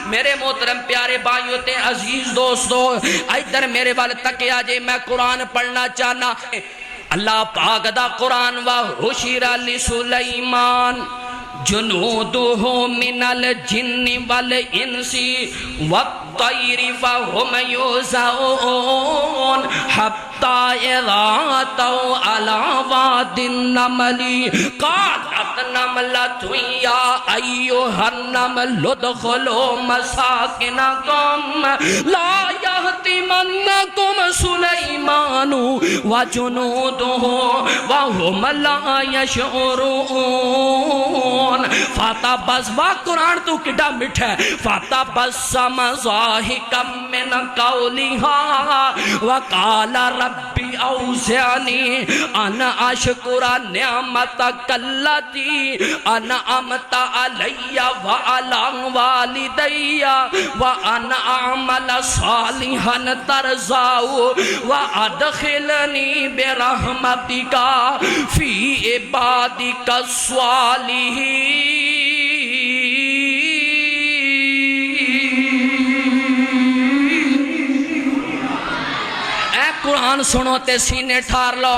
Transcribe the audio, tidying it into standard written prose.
میرے محترم پیارے بھائیوں تے عزیز دوستو، ادھر میرے وال تک آجے، میں قرآن پڑھنا چاہنا۔ اللہ پاک دا قرآن وَحُشِرَ لِسُلَيْمَانَ جُنُودُهُ مِنَ الْجِنِّ وَالْإِنسِ وَالطَّيْرِ فَهُمْ يُوزَعُونَ حَتَّى إِذَا أَتَوْا عَلَى وَادِ النَّمْلِ قَالَتْ نَمْلَةٌ يَا أَيُّهَا النَّمْلُ ادْخُلُوا مَسَاكِنَكُمْ لَا يَحْطِمَنَّكُمْ سُلَيْمَانُ وَجُنُودُهُ وَهُمْ لَا يَشْعُرُونَ۔ فَتَبَسَّمَ قرآن تو کڈا مٹھا ہے۔ فَتَبَسَّمَ ضَاحِكًا مِّنْ قَوْلِهَا وَقَالَ رَبِّ أَوْزِعْنِي أَنْ أَشْكُرَ نِعْمَتَكَ الَّتِي أَنْعَمْتَ عَلَيَّ وَعَلَى وَالِدَيَّ وَأَنْ أَعْمَلَ صَالِحًا تَرْضَاهُ وَأَدْخِلْنِي بِرَحْمَتِكَ فِي عِبَادِكَ الصَّالِحِينَ۔ اے قرآن سنو تے سینے ٹھار لو۔